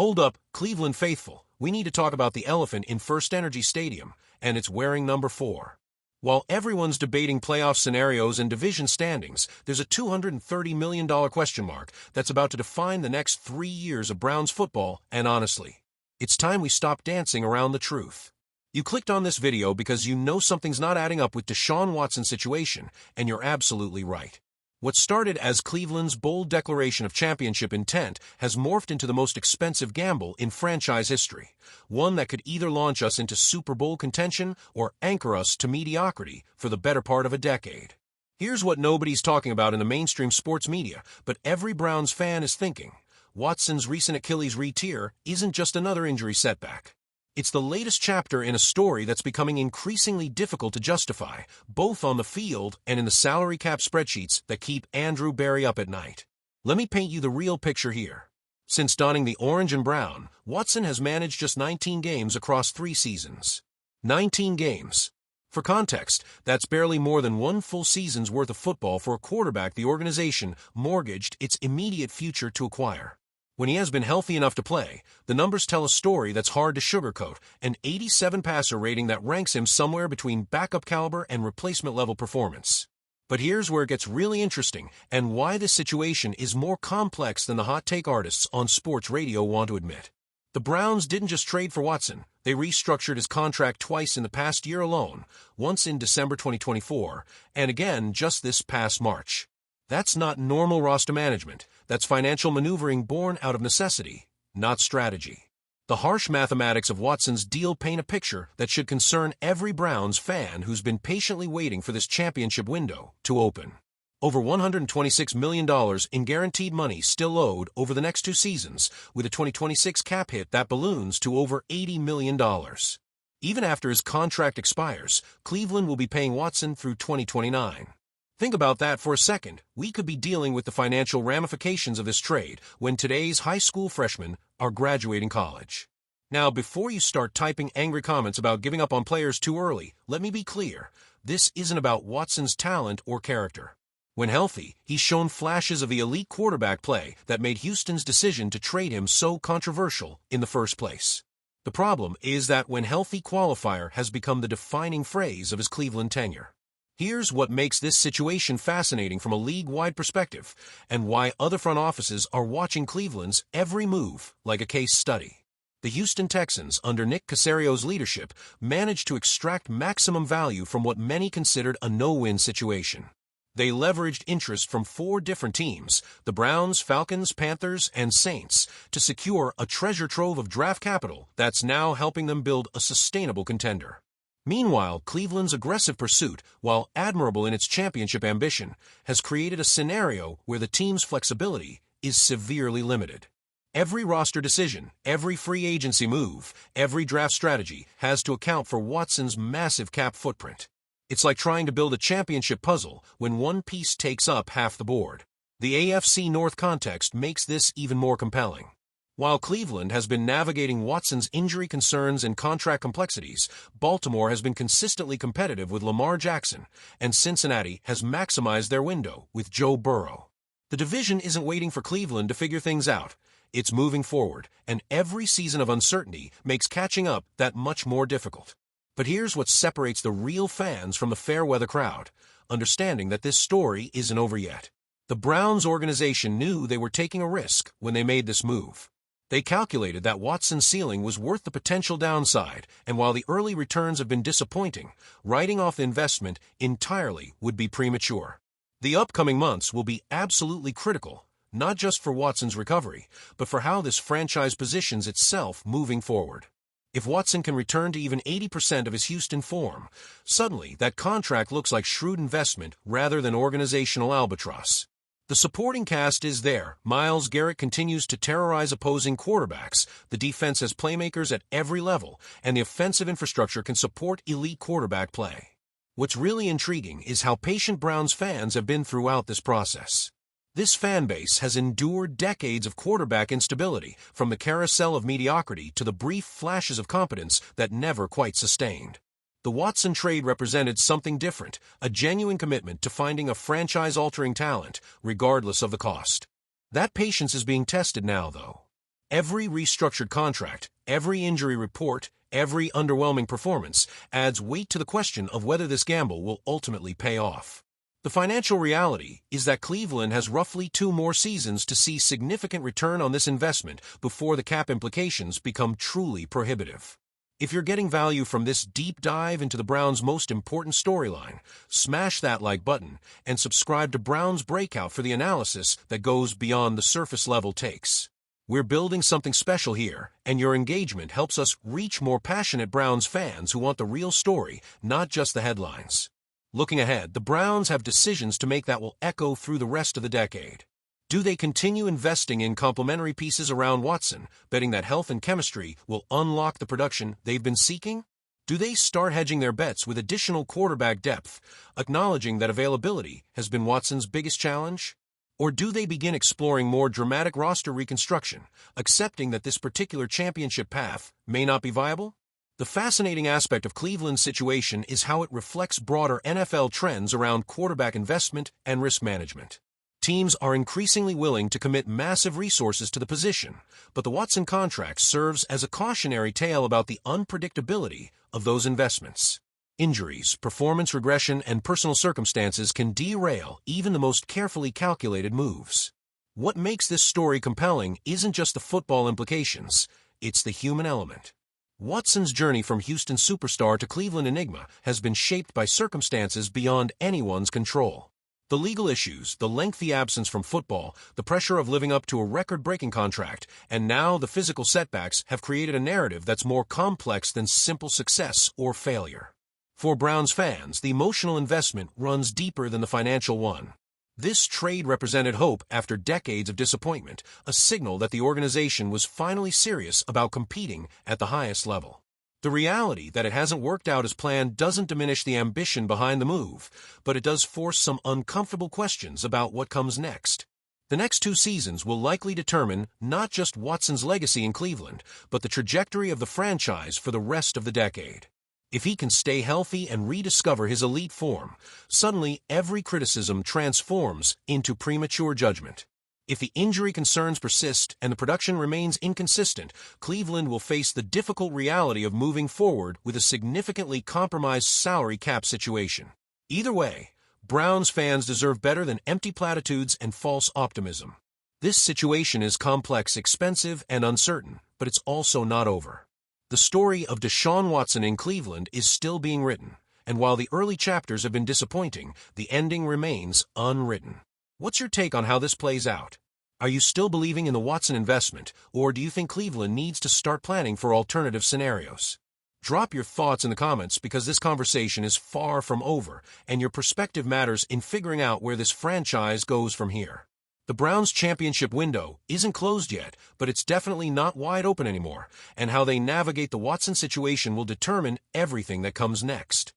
Hold up, Cleveland faithful, we need to talk about the elephant in First Energy Stadium, and it's wearing number 4. While everyone's debating playoff scenarios and division standings, there's a $230 million question mark that's about to define the next 3 years of Browns football, and honestly, it's time we stop dancing around the truth. You clicked on this video because you know something's not adding up with Deshaun Watson's situation, and you're absolutely right. What started as Cleveland's bold declaration of championship intent has morphed into the most expensive gamble in franchise history, one that could either launch us into Super Bowl contention or anchor us to mediocrity for the better part of a decade. Here's what nobody's talking about in the mainstream sports media, but every Browns fan is thinking. Watson's recent Achilles re-tear isn't just another injury setback. It's the latest chapter in a story that's becoming increasingly difficult to justify, both on the field and in the salary cap spreadsheets that keep Andrew Berry up at night. Let me paint you the real picture here. Since donning the orange and brown, Watson has managed just 19 games across 3 seasons. 19 games. For context, that's barely more than 1 full season's worth of football for a quarterback the organization mortgaged its immediate future to acquire. When he has been healthy enough to play, the numbers tell a story that's hard to sugarcoat, an 87 passer rating that ranks him somewhere between backup caliber and replacement-level performance. But here's where it gets really interesting, and why this situation is more complex than the hot-take artists on sports radio want to admit. The Browns didn't just trade for Watson, they restructured his contract twice in the past year alone, once in December 2024, and again just this past March. That's not normal roster management. That's financial maneuvering born out of necessity, not strategy. The harsh mathematics of Watson's deal paint a picture that should concern every Browns fan who's been patiently waiting for this championship window to open. Over $126 million in guaranteed money still owed over the next 2 seasons, with a 2026 cap hit that balloons to over $80 million. Even after his contract expires, Cleveland will be paying Watson through 2029. Think about that for a second. We could be dealing with the financial ramifications of this trade when today's high school freshmen are graduating college. Now, before you start typing angry comments about giving up on players too early, let me be clear. This isn't about Watson's talent or character. When healthy, he's shown flashes of the elite quarterback play that made Houston's decision to trade him so controversial in the first place. The problem is that when healthy qualifier has become the defining phrase of his Cleveland tenure. Here's what makes this situation fascinating from a league-wide perspective, and why other front offices are watching Cleveland's every move like a case study. The Houston Texans, under Nick Caserio's leadership, managed to extract maximum value from what many considered a no-win situation. They leveraged interest from 4 different teams, the Browns, Falcons, Panthers, and Saints, to secure a treasure trove of draft capital that's now helping them build a sustainable contender. Meanwhile, Cleveland's aggressive pursuit, while admirable in its championship ambition, has created a scenario where the team's flexibility is severely limited. Every roster decision, every free agency move, every draft strategy has to account for Watson's massive cap footprint. It's like trying to build a championship puzzle when one piece takes up half the board. The AFC North context makes this even more compelling. While Cleveland has been navigating Watson's injury concerns and contract complexities, Baltimore has been consistently competitive with Lamar Jackson, and Cincinnati has maximized their window with Joe Burrow. The division isn't waiting for Cleveland to figure things out. It's moving forward, and every season of uncertainty makes catching up that much more difficult. But here's what separates the real fans from the fair-weather crowd, understanding that this story isn't over yet. The Browns organization knew they were taking a risk when they made this move. They calculated that Watson's ceiling was worth the potential downside, and while the early returns have been disappointing, writing off the investment entirely would be premature. The upcoming months will be absolutely critical, not just for Watson's recovery, but for how this franchise positions itself moving forward. If Watson can return to even 80% of his Houston form, suddenly that contract looks like shrewd investment rather than organizational albatross. The supporting cast is there. Myles Garrett continues to terrorize opposing quarterbacks. The defense has playmakers at every level, and the offensive infrastructure can support elite quarterback play. What's really intriguing is how patient Browns fans have been throughout this process. This fan base has endured decades of quarterback instability, from the carousel of mediocrity to the brief flashes of competence that never quite sustained. The Watson trade represented something different, a genuine commitment to finding a franchise-altering talent, regardless of the cost. That patience is being tested now, though. Every restructured contract, every injury report, every underwhelming performance adds weight to the question of whether this gamble will ultimately pay off. The financial reality is that Cleveland has roughly 2 more seasons to see significant return on this investment before the cap implications become truly prohibitive. If you're getting value from this deep dive into the Browns' most important storyline, smash that like button and subscribe to Browns Breakout for the analysis that goes beyond the surface-level takes. We're building something special here, and your engagement helps us reach more passionate Browns fans who want the real story, not just the headlines. Looking ahead, the Browns have decisions to make that will echo through the rest of the decade. Do they continue investing in complementary pieces around Watson, betting that health and chemistry will unlock the production they've been seeking? Do they start hedging their bets with additional quarterback depth, acknowledging that availability has been Watson's biggest challenge? Or do they begin exploring more dramatic roster reconstruction, accepting that this particular championship path may not be viable? The fascinating aspect of Cleveland's situation is how it reflects broader NFL trends around quarterback investment and risk management. Teams are increasingly willing to commit massive resources to the position, but the Watson contract serves as a cautionary tale about the unpredictability of those investments. Injuries, performance regression, and personal circumstances can derail even the most carefully calculated moves. What makes this story compelling isn't just the football implications, it's the human element. Watson's journey from Houston superstar to Cleveland enigma has been shaped by circumstances beyond anyone's control. The legal issues, the lengthy absence from football, the pressure of living up to a record-breaking contract, and now the physical setbacks have created a narrative that's more complex than simple success or failure. For Browns fans, the emotional investment runs deeper than the financial one. This trade represented hope after decades of disappointment, a signal that the organization was finally serious about competing at the highest level. The reality that it hasn't worked out as planned doesn't diminish the ambition behind the move, but it does force some uncomfortable questions about what comes next. The next 2 seasons will likely determine not just Watson's legacy in Cleveland, but the trajectory of the franchise for the rest of the decade. If he can stay healthy and rediscover his elite form, suddenly every criticism transforms into premature judgment. If the injury concerns persist and the production remains inconsistent, Cleveland will face the difficult reality of moving forward with a significantly compromised salary cap situation. Either way, Browns fans deserve better than empty platitudes and false optimism. This situation is complex, expensive, and uncertain, but it's also not over. The story of Deshaun Watson in Cleveland is still being written, and while the early chapters have been disappointing, the ending remains unwritten. What's your take on how this plays out? Are you still believing in the Watson investment, or do you think Cleveland needs to start planning for alternative scenarios? Drop your thoughts in the comments because this conversation is far from over, and your perspective matters in figuring out where this franchise goes from here. The Browns' championship window isn't closed yet, but it's definitely not wide open anymore, and how they navigate the Watson situation will determine everything that comes next.